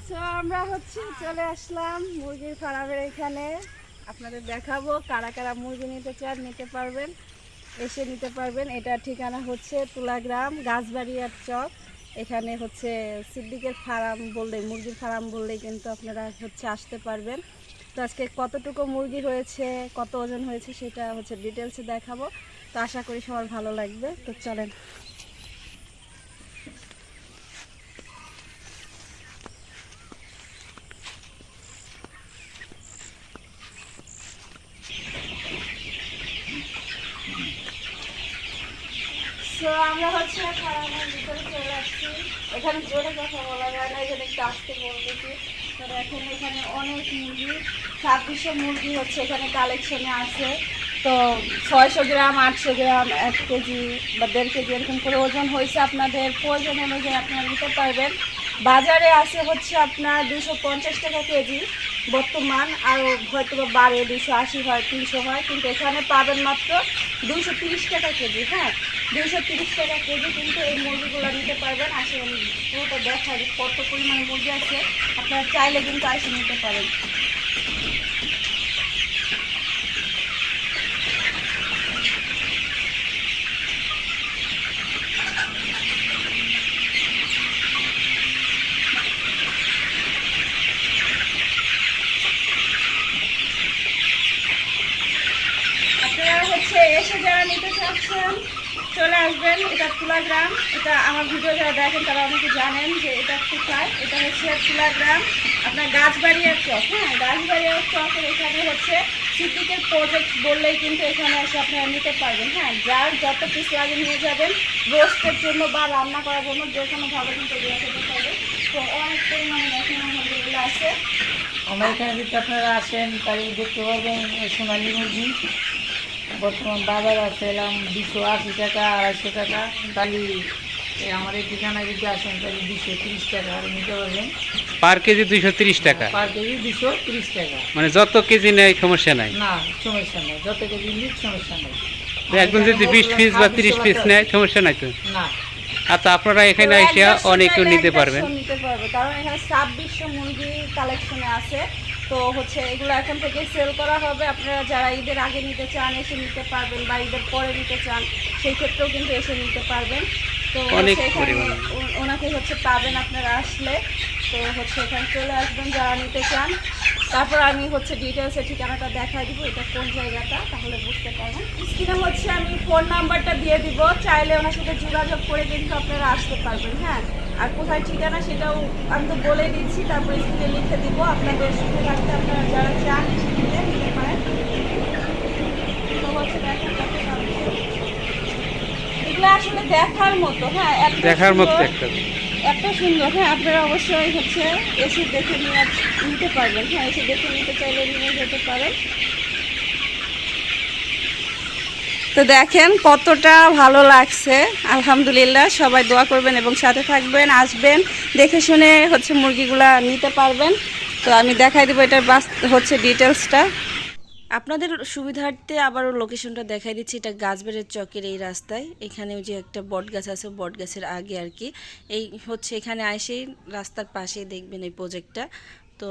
So আমরা চলে আসলাম মুরগির ফার্মের এখানে। আপনাদের দেখাবো কারা কারা মুরগি নিতে চান, নিতে পারবেন, এসে নিতে পারবেন। এটা ঠিকানা তুলাগ্রাম গাছবাড়িয়ার চক। এখানে সিদ্দিকের ফার্ম বললেই, মুরগির ফার্ম বললেই কিন্তু আপনারা আসতে পারবেন। তো আজকে কতটুকু মুরগি হয়েছে, কত ওজন হয়েছে সেটা ডিটেলসে দেখাবো। তো আশা করি সবার ভালো লাগবে। তো চলেন। তো আমরা ফার্মের ভিতরে চলে আসছি। এখানে জোরে কথা বলা যায় না, এখানে একটু আসতে বলতেছি। তো এখন এখানে অনেক মুরগি, 2600 মুরগি এখানে কালেকশনে আছে। তো 600 গ্রাম, 800 গ্রাম, 1 কেজি বা 1.5 কেজি এরকম করে ওজন হয়েছে। আপনাদের প্রয়োজন অনুযায়ী আপনারা নিতে পারবেন। বাজারে আছে আপনার 250 টাকা কেজি বর্তমান, আরও হয়তো বা বাড়ে, 280 হয়, 300 হয়, কিন্তু এখানে পাবেন মাত্র 230 টাকা কেজি। হ্যাঁ, 230 টাকা কেজি কিন্তু এই মুরগিগুলো নিতে পারবেন। আসলে আমি পুরোটা দেখাই কত পরিমাণে মুরগি আছে, আপনারা চাইলে কিন্তু আসে নিতে পারেন। এসে যারা নিতে চাচ্ছেন চলে আসবেন। এটা তুলাগ্রাম। এটা আমার ভিডিও যারা দেখেন তারা অনেকে জানেন যে এটা কোথায়। এটা তুলাগ্রাম আপনার গাছবাড়িয়ার চক। হ্যাঁ, গাছবাড়িয়ার চকের এখানে সিদ্দিকের প্রজেক্ট বললেই কিন্তু এখানে এসে আপনারা নিতে পারবেন। হ্যাঁ, যার যত পিস লাগে নিয়ে যাবেন, রোস্টের জন্য বা রান্না করার জন্য যে কোনোভাবে কিন্তু এগুলো খেতে পারবেন। তো অনেক পরিমাণে দেখেন এগুলো আছে। আমার এখানে যদি আপনারা আসেন তাহলে দেখতে পারবেন সোনালি মুরগি বর্তমান বাজার আছে এলাম 280 টাকা, 250 টাকা। তাহলে আমার এই ঠিকানায় যদি আসেন তাহলে 230 টাকা আর নিতে পারবেন। পার কেজি 230 টাকা? পার কেজি 230 টাকা। মানে যত কেজি নেয় সমস্যা নাই? না, সমস্যা নেই, যত কেজি নিক সমস্যা নেই। একদম যদি 20 পিস বা 30 পিস নেয় সমস্যা নাই তো? না। আচ্ছা, আপনারা এখানে এসে অনেকেও নিতে পারবেন। কারণ এখানে 2600 মুরগি কালেকশনে আছে। তো এগুলো এখন থেকে সেল করা হবে। আপনারা যারা ঈদের আগে নিতে চান এসে নিতে পারবেন, বা ঈদের পরে নিতে চান সেই ক্ষেত্রেও কিন্তু এসে নিতে পারবেন। তো ওনাকে পাবেন আপনারা আসলে। তো এখানে চলে আসবেন যারা নিতে চান। তারপর আমি ডিটেলসে ঠিকানাটা দেখাই দিব, এটা কোন জায়গাটা, তাহলে বুঝতে পারবেন। স্ক্রিনে আমি ফোন নাম্বারটা দিয়ে দিব, চাইলে ওনার সাথে যোগাযোগ করে কিন্তু আপনারা আসতে পারবেন। হ্যাঁ, আর কোথায় ঠিকানা সেটাও আমি তো বলে দিচ্ছি, তারপর স্ক্রিনে লিখে দিব। আপনাদের সুবিধার্থে আপনারা যারা চান এসে নিতে পারেন। তো এগুলো আসলে দেখার মতো। হ্যাঁ, দেখার মতো এত সুন্দর। হ্যাঁ, আপনারা অবশ্যই এসে দেখে নিতে পারবেন। হ্যাঁ, এসে দেখে নিতে চাইলে নিয়ে যেতে পারেন। তো দেখেন কতটা ভালো লাগছে। আলহামদুলিল্লাহ, সবাই দোয়া করবেন এবং সাথে থাকবেন, আসবেন, দেখে শুনে মুরগিগুলা নিতে পারবেন। তো আমি দেখাই দেবো এটার ডিটেলসটা আপনাদের সুবিধার্থে। আবারও লোকেশনটা দেখাই দিচ্ছি। এটা গাছবাড়ির চকের এই রাস্তায়। এখানে যে একটা বট গাছ আছে, বট গাছের আগে আর কি। এই এখানে এসেই রাস্তার পাশেই দেখবেন এই প্রজেক্টটা। তো